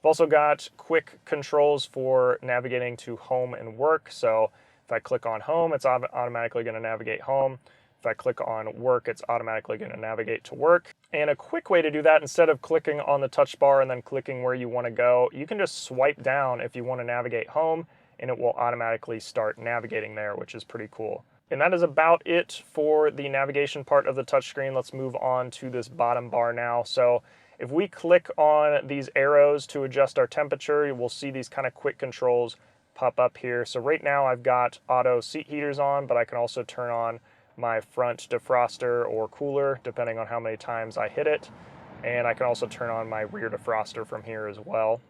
I've also got quick controls for navigating to home and work. So if I click on home, it's automatically going to navigate home. If I click on work, it's automatically going to navigate to work. And a quick way to do that, instead of clicking on the touch bar and then clicking where you want to go, you can just swipe down if you want to navigate home, and it will automatically start navigating there, which is pretty cool. And that is about it for the navigation part of the touchscreen. Let's move on to this bottom bar now. So if we click on these arrows to adjust our temperature, we'll see these kind of quick controls pop up here. So right now I've got auto seat heaters on, but I can also turn on my front defroster or cooler, depending on how many times I hit it. And I can also turn on my rear defroster from here as well.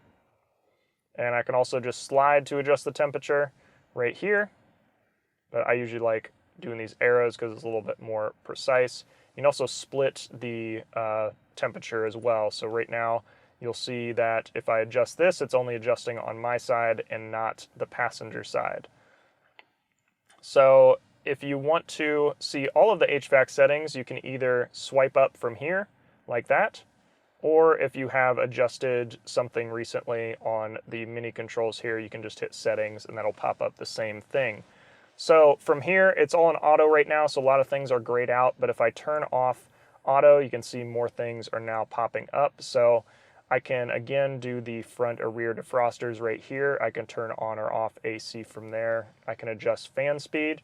And I can also just slide to adjust the temperature right here. But I usually like doing these arrows because it's a little bit more precise. You can also split the temperature as well. So right now you'll see that if I adjust this, it's only adjusting on my side and not the passenger side. So if you want to see all of the HVAC settings, you can either swipe up from here like that, or if you have adjusted something recently on the mini controls here, you can just hit settings and that'll pop up the same thing. So from here, it's all in auto right now, so a lot of things are grayed out, but if I turn off auto, you can see more things are now popping up. So I can again do the front or rear defrosters right here. I can turn on or off AC from there. I can adjust fan speed.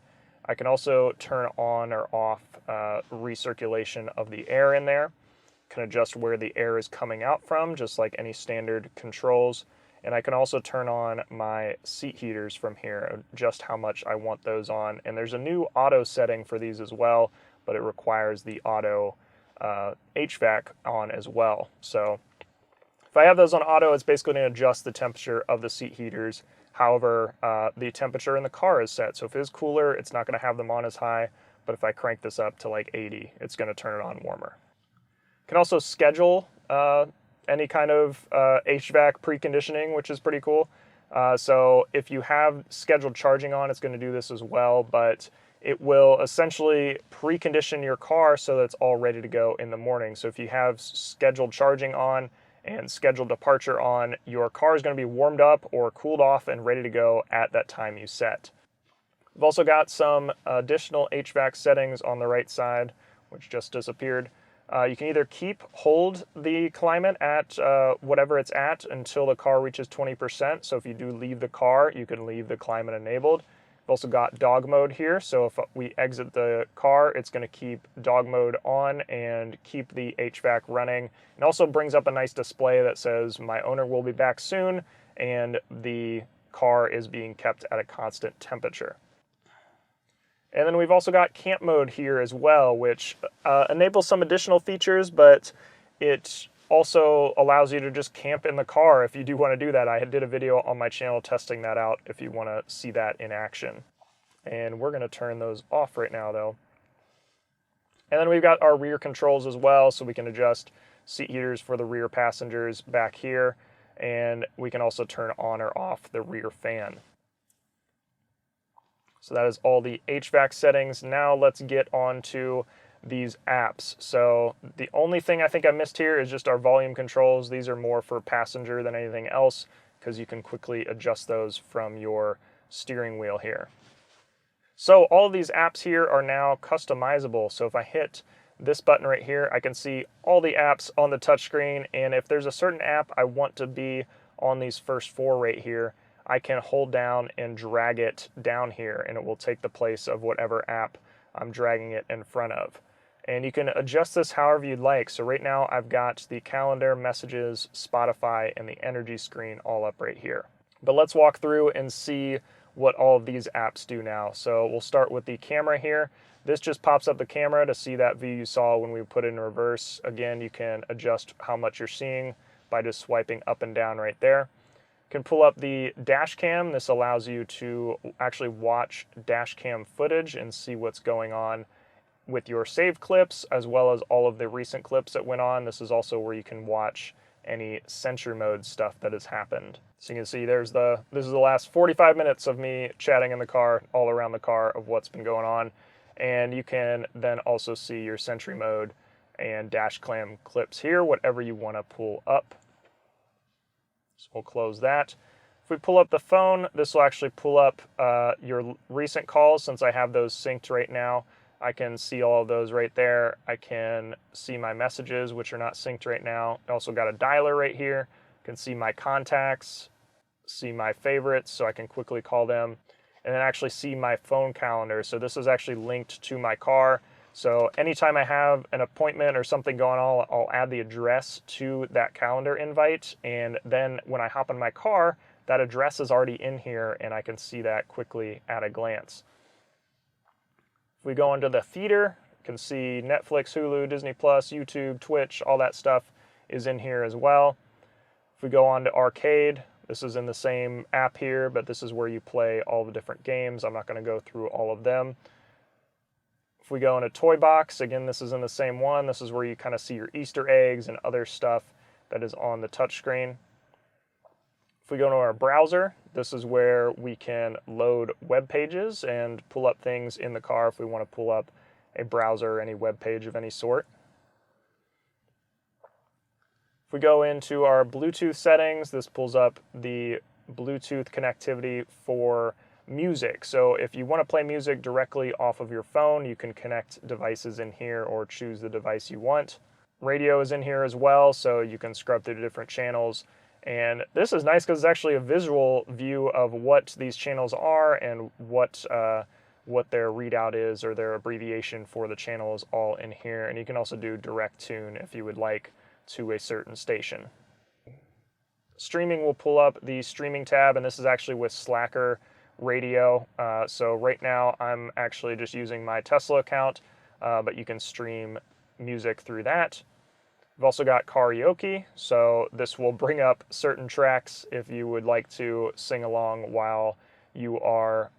I can also turn on or off recirculation of the air in there. Can adjust where the air is coming out from, just like any standard controls. And I can also turn on my seat heaters from here, adjust how much I want those on. And there's a new auto setting for these as well, but it requires the auto HVAC on as well. So if I have those on auto, it's basically going to adjust the temperature of the seat heaters. However, the temperature in the car is set. So if it is cooler, it's not going to have them on as high. But if I crank this up to like 80, it's going to turn it on warmer. You can also schedule any kind of HVAC preconditioning, which is pretty cool. So if you have scheduled charging on, it's going to do this as well, but it will essentially precondition your car so that it's all ready to go in the morning. So if you have scheduled charging on and scheduled departure on, your car is going to be warmed up or cooled off and ready to go at that time you set. We've also got some additional HVAC settings on the right side, which just disappeared. You can either hold the climate at whatever it's at until the car reaches 20%. So if you do leave the car, you can leave the climate enabled. We've also got dog mode here. So if we exit the car, it's going to keep dog mode on and keep the HVAC running. It also brings up a nice display that says, "My owner will be back soon," and the car is being kept at a constant temperature. And then we've also got camp mode here as well, which enables some additional features, but it also allows you to just camp in the car if you do want to do that. I did a video on my channel testing that out if you want to see that in action. And we're going to turn those off right now though. And then we've got our rear controls as well, so we can adjust seat heaters for the rear passengers back here, and we can also turn on or off the rear fan. So that is all the HVAC settings. Now let's get on to these apps. So the only thing I think I missed here is just our volume controls. These are more for passenger than anything else because you can quickly adjust those from your steering wheel here. So all of these apps here are now customizable. So if I hit this button right here, I can see all the apps on the touchscreen. And if there's a certain app I want to be on these first four right here, I can hold down and drag it down here and it will take the place of whatever app I'm dragging it in front of. And you can adjust this however you'd like. So right now I've got the calendar, messages, Spotify, and the energy screen all up right here. But let's walk through and see what all of these apps do now. So we'll start with the camera here. This just pops up the camera to see that view you saw when we put it in reverse. Again, you can adjust how much you're seeing by just swiping up and down right there. You can pull up the dash cam. This allows you to actually watch dash cam footage and see what's going on with your saved clips, as well as all of the recent clips that went on. This is also where you can watch any sentry mode stuff that has happened. So you can see this is the last 45 minutes of me chatting in the car, all around the car, of what's been going on. And you can then also see your sentry mode and dash cam clips here, whatever you want to pull up. So we'll close that. If we pull up the phone, this will actually pull up your recent calls. Since I have those synced right now, I can see all of those right there. I can see my messages, which are not synced right now. I also got a dialer right here. I can see my contacts, see my favorites, so I can quickly call them, and then actually see my phone calendar. So this is actually linked to my car. So anytime I have an appointment or something going on, I'll add the address to that calendar invite, and then when I hop in my car, that address is already in here, and I can see that quickly at a glance. If we go into the theater, you can see Netflix, Hulu, Disney+, YouTube, Twitch, all that stuff is in here as well. If we go on to arcade, this is in the same app here, but this is where you play all the different games. I'm not going to go through all of them. If we go into Toy Box, again, this is in the same one. This is where you kind of see your Easter eggs and other stuff that is on the touchscreen. If we go to our browser, this is where we can load web pages and pull up things in the car if we want to pull up a browser or any web page of any sort. If we go into our Bluetooth settings, this pulls up the Bluetooth connectivity for music. So if you want to play music directly off of your phone, you can connect devices in here or choose the device you want. Radio is in here as well, so you can scrub through the different channels. And this is nice because it's actually a visual view of what these channels are and what their readout is, or their abbreviation for the channel is all in here. And you can also do direct tune if you would like to a certain station. Streaming will pull up the streaming tab, and this is actually with Slacker Radio. So right now I'm actually just using my Tesla account, but you can stream music through that. We've also got karaoke, so this will bring up certain tracks if you would like to sing along while you are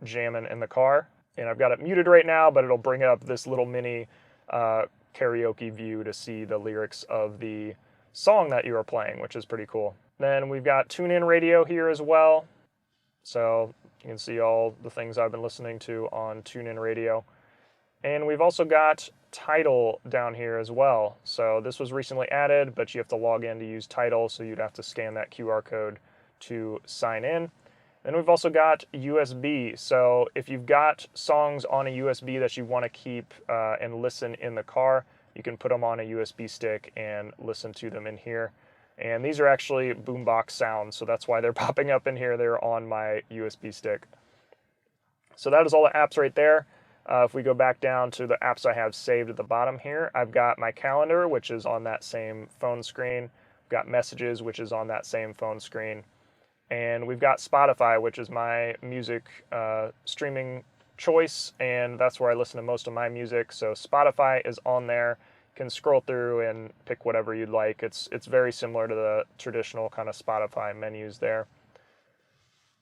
jamming in the car. And I've got it muted right now, but it'll bring up this little mini karaoke view to see the lyrics of the song that you are playing, which is pretty cool. Then we've got TuneIn Radio here as well. So you can see all the things I've been listening to on TuneIn Radio. And we've also got Tidal down here as well. So this was recently added, but you have to log in to use Tidal, so you'd have to scan that QR code to sign in. Then we've also got USB. So if you've got songs on a USB that you want to keep and listen in the car, you can put them on a USB stick and listen to them in here. And these are actually boombox sounds, so that's why they're popping up in here. They're on my USB stick. So that is all the apps right there. If we go back down to the apps I have saved at the bottom here, I've got my calendar, which is on that same phone screen. I've got messages, which is on that same phone screen. And we've got Spotify, which is my music streaming choice, and that's where I listen to most of my music. So Spotify is on there. You can scroll through and pick whatever you'd like. It's very similar to the traditional kind of Spotify menus there.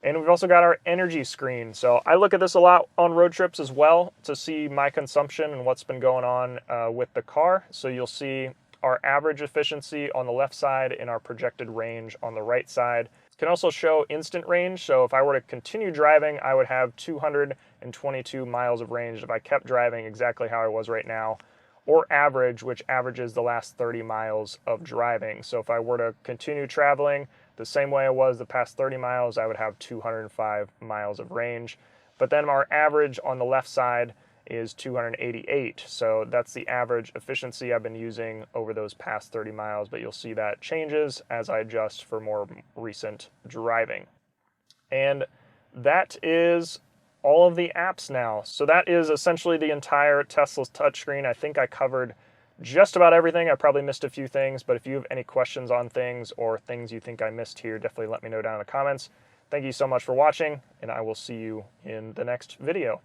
And we've also got our energy screen. So I look at this a lot on road trips as well to see my consumption and what's been going on with the car. So you'll see our average efficiency on the left side and our projected range on the right side. It can also show instant range. So if I were to continue driving, I would have 222 miles of range if I kept driving exactly how I was right now, or average, which averages the last 30 miles of driving. So if I were to continue traveling the same way I was the past 30 miles, I would have 205 miles of range. But then our average on the left side is 288. So that's the average efficiency I've been using over those past 30 miles, but you'll see that changes as I adjust for more recent driving. And that is all of the apps now. So that is essentially the entire Tesla's touchscreen. I think I covered just about everything. I probably missed a few things, but if you have any questions on things or things you think I missed here, definitely let me know down in the comments. Thank you so much for watching, and I will see you in the next video.